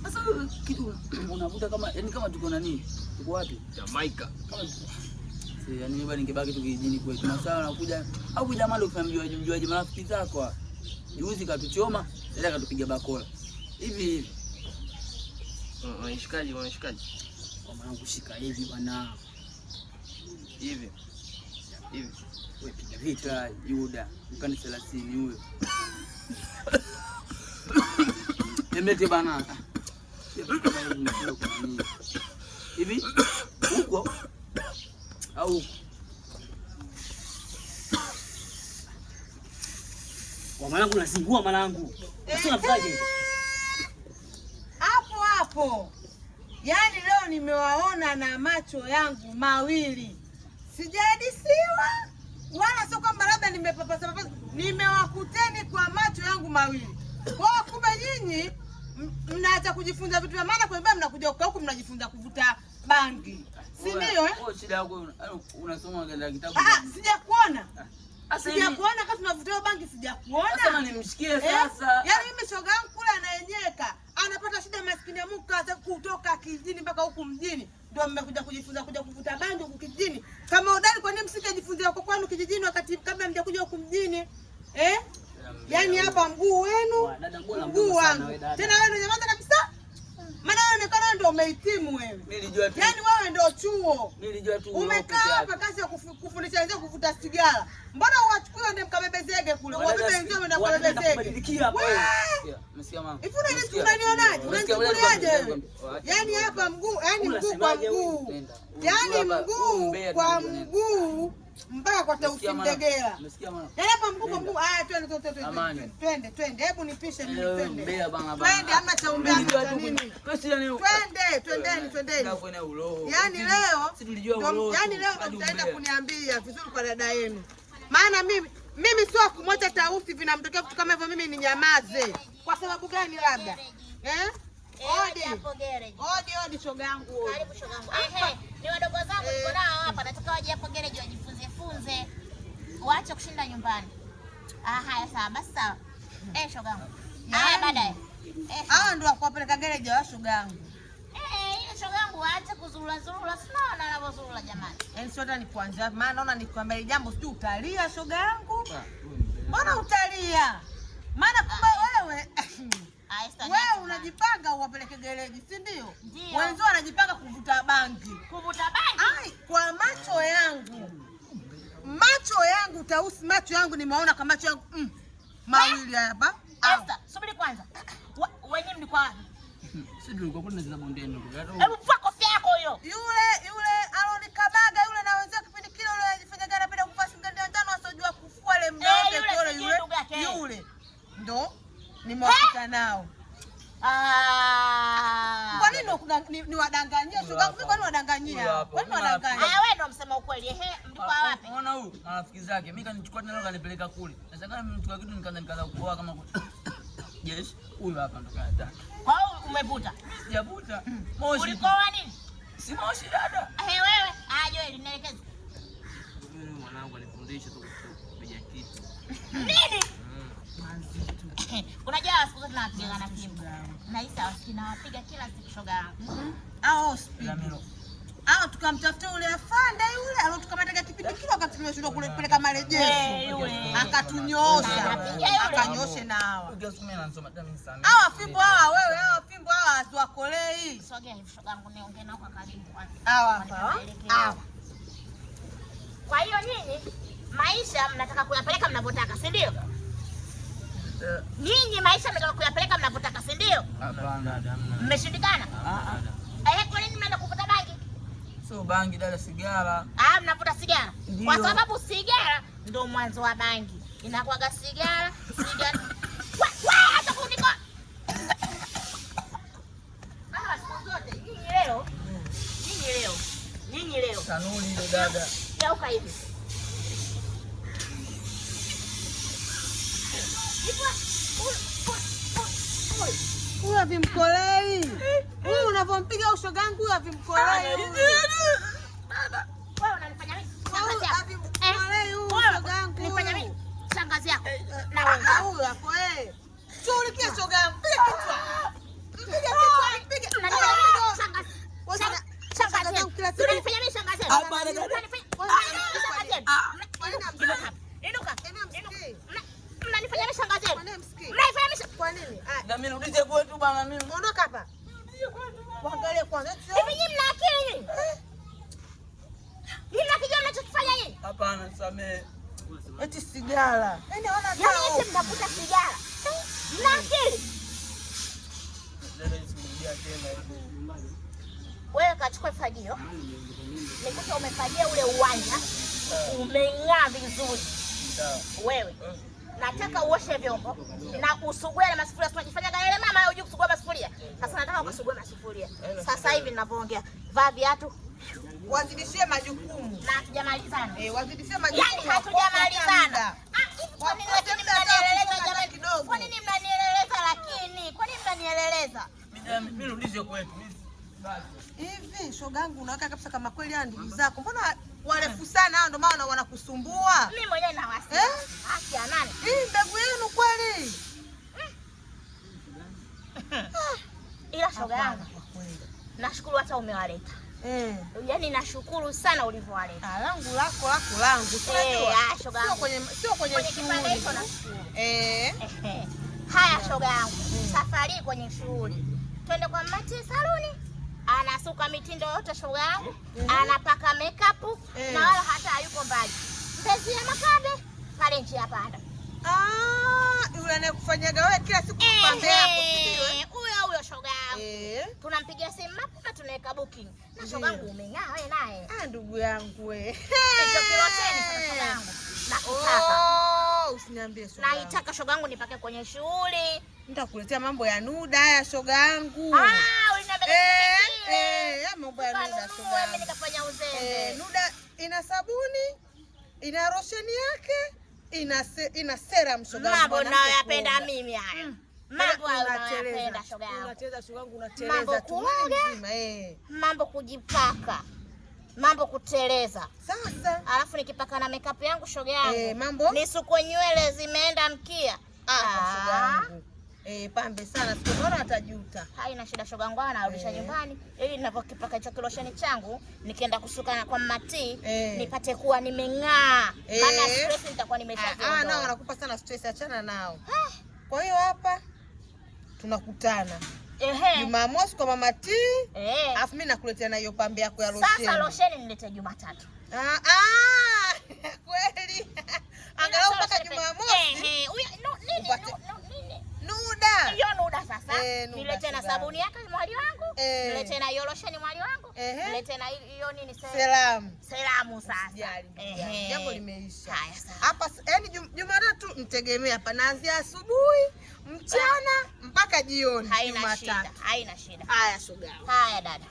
Sasa kitu unavuta kama yani kama tuko na nini? Tuko wapi? Jamaica. Yani bwana ningebaki tu kijijini kwetu. Masaa nakuja au kuja mali ukimjuaje marafiki zako. Juzi katuchoma, ndio katupiga bakola. Hivi Unashikaje? Kwa maana kushika hivi bwana. Hivi. Wewe piga vita Yuda, ukani 30 huyo. Emete bana. Hivi huko au kwa mwanangu nasingua mwanangu. Sasa nafaje? Hapo. Yaani leo nimewaona na macho yangu mawili. Sijahadisiwa wala sio kwamba labda nimepapasa. Nimewakuteni kwa macho yangu mawili. Kwa kumbe nyinyi mnaacha kujifunza vitu vya maana, kwa mnakuja huku mnajifunza kuvuta bangi. Si ndio eh? Oh, shida yako unasoma katika kitabu. Sijakuona. Sijakuona kama tunavuta bangi, sijakuona. Sasa nimshikie sasa. Yaani mimi shoga yangu kule anayenyeka, anapata shida maskini ya Mungu hata kutoka kijijini mpaka huku mjini. Ndio mmekuja kujifunza kuja kuvuta bangi huku kijijini. Kama udali kwa nini msikajifunza huko kwenu kijijini wakati kabla mjakuja huku mjini? Yaani hapa mguu wenu, mguu wangu. Tena wewe nyamaza kabisa. Maana unaonekana ndio umehitimu wewe. Nilijua tu. Yaani wewe ndio chuo. Nilijua tu. Umekaa hapa kazi ya kufundisha wenzao kuvuta sigara. Mbona uachukue ndio mkabebezege kule? Wabebe wenzao ndio mkabebezege. Badilia hapa wewe. Msikia mama. Hivi unanionaje? Unanichukuliaje? Yaani hapa mguu, yaani mguu kwa mguu. Yaani mguu kwa mguu. Mpaka kwa Tausi Mdegela. Umesikia mama? Yaani hapa mguu kwa mguu. Haya twende. Hebu nipishe mimi twende. Twende ama cha umbea hata nini? Twendeni. Yaani leo mtaenda kuniambia vizuri kwa dada yenu. Maana mimi sio kumwacha Tausi vinamtokea vitu kama hivyo mimi ni nyamaze. Kwa sababu gani labda? Odi shoga yangu. Karibu shoga yangu. Ni wadogo zangu niko nao hapa, nataka waje hapo gereji wajifunze. Waache kushinda nyumbani. Haya sawa, basi sawa. Shoga yangu. Baadaye. Hao ndio wakuwapeleka gereji wa shoga yangu. Ile shoga yangu waache kuzurura. Sinaona anavyozurura jamani. Yaani sio hata ni kuanza. Maana naona nikwambia ile jambo sio utalia shoga yangu. Mbona utalia? Maana kumbe wewe unajipanga uwapeleke gereji, si ndio? Wenzao wanajipanga kuvuta bangi. Kwa macho yangu Tausi, macho yangu nimeona kama macho yangu mawili hapa. Esther, subiri kwanza. Wewe mlikuwa wapi? Sisi tulikuwa kuna zina bondeni huko. Hebu vua kofia yako hiyo. Yule alonikabaga yule na wenzao kipindi kile yule anajifanya gani anapenda kuvaa singende njano asojua kufua ile mdogo yule. Ndo nimewakuta nao. Kwa nini niwadanganyie shoga yangu? Kwa nini wadanganyia? Kwa nini wadanganyia? Wewe ndio msema ukweli. Mlikuwa wapi? Unaona huyu marafiki zake. Mimi kanichukua tena kanipeleka kule. Nashangaa mtu kitu nikaanza kuoa kama jeshi. Huyu hapa ndo kaata. Kwa hiyo umevuta? Sijavuta. Moshi. Ulikoa nini? Si moshi dada. Wewe, Joel nielekeze. Mwanangu alifundisha tu kupiga kitu. Nini? Unajua siku zote tunapiga na fimbo. Na hisa wasikina wapiga kila siku shoga yangu. Tukamtafuta yule afande yule alotukamata kipindi kile wakati tumeshindwa kupeleka marejesho. Akatunyoosha. Akanyoshe na hawa. Hawa fimbo hawa asiwakolei. Sogea hivi shoga yangu niongee nao kwa karibu kwanza. Hawa. Kwa hiyo nyinyi maisha mnataka kuyapeleka mnavyotaka, si ndio? Nyinyi maisha mnataka kuyapeleka mnavyotaka, si ndio? Hapana. Mmeshindikana? Kwa nini mnaenda kuvuta bangi? Sio bangi dada, sigara. Mnavuta sigara. Kwa sababu sigara ndio mwanzo wa bangi. Inakuwaga sigara. Hata kuniko. Siku zote nyinyi leo. Kanuni ile dada. Geuka hivi. Huyu havimkolei. Huyu unavompiga ushoga yangu huyu havimkolei. Wewe unanifanya mimi? Havimkolei huyu ushoga yangu. Nifanya mimi? Shangazi yako. Na wewe huyu hapo Shughulikia shoga yangu. Piga kichwa. Na mimi rudishe kwetu bwana mimi. Ondoka hapa. Waangalie kwanza. Hivi nyinyi mna akili? Nyinyi mnakijua mnachokifanya nini? Hapana, nisamehe. Eti sigara. Yaani hawana Yaani eti mnavuta sigara. Mna akili? Wewe kachukua fagio. Nikuta umefagia ule uwanja. Umeng'aa vizuri. Wewe. Nataka uoshe vyombo na usugue na masufuria. Tunajifanya gani mama wewe hujui kusugua masufuria? Sasa nataka ukasugue masufuria. Sasa hivi ninavyoongea, vaa viatu. Wazidishie majukumu. Na hatujamalizana. Wazidishie majukumu. Yaani hatujamalizana. Kwa nini lakini mnanieleleza jamani kidogo? Kwa nini mnanieleleza lakini? Kwa nini mnanieleleza? Mimi rudishe kwetu. Hivi shogangu unaweka kabisa kama kweli hao ndugu zako. Mbona warefu sana hao ndio maana wanakusumbua? Mimi mwenyewe na wasiwasi. Haki ya nani? Hii mbegu yenu kweli? Ila shoga yangu. Nashukuru hata umewaleta. Yaani nashukuru sana ulivyowaleta. Langu lako langu. Shoga yangu. Sio kwenye kipande hicho nashukuru. Haya shoga yangu. Safari kwenye shughuli. Twende kwa Mati saluni. Anasuka mitindo yote shoga yangu. Anapaka makeup na wala hata hayuko mbali. Mbezi ya Makabe pale njia panda. Yule anayekufanyaga wewe kila siku kupambe yako sio? Huyo shoga yangu. Tunampigia simu mapema tunaweka booking. Na shoga yangu umeng'aa wewe naye. Ndugu yangu wewe. Hicho kilosheni sana shoga yangu. Nakutaka. Usiniambie shoga. Naitaka shoga yangu nipake kwenye shughuli. Nitakuletea mambo ya nuda haya shoga yangu. Uliniambia mambo ya nuda shoga yangu. Mimi nikafanya uzembe. Nuda ina sabuni, ina losheni yake, ina serum shoga yangu. Mambo nayoyapenda mimi haya. Mambo unayapenda shoga yangu. Unacheza shoga yangu unateleza tu mzima Mambo kujipaka. Mambo kuteleza. Sasa alafu nikipaka na makeup yangu shoga yangu. Mambo nisukwe nywele zimeenda mkia. Shoga yangu. Pambe sana sikuona atajuta. Haina shida shoga yangu anarudisha nyumbani ili ninapokipaka hicho kilosheni changu nikienda kusuka kwa Mati nipate kuwa nimeng'aa. Maana stress nitakuwa nimeshaondoa. Nao wanakupa sana stress, achana nao. Kwa hiyo hapa tunakutana Jumamosi kwa Mama T. Alafu mimi nakuletea na hiyo pambe yako ya losheni. Sasa losheni nilete Jumatatu. Kweli. Angalau mpaka Jumamosi. Nini? Nuda. Hiyo nuda sasa. Nilete na sabuni yake mwali wangu. Nilete na hiyo losheni mwali wangu. Nilete na hiyo nini selamu sasa. Jambo limeisha. Haya sasa. Hapa yani Jumatatu mtegemea hapa naanzia asubuhi, mchana mpaka jioni. Haina shida. Haya shoga. Haya dada.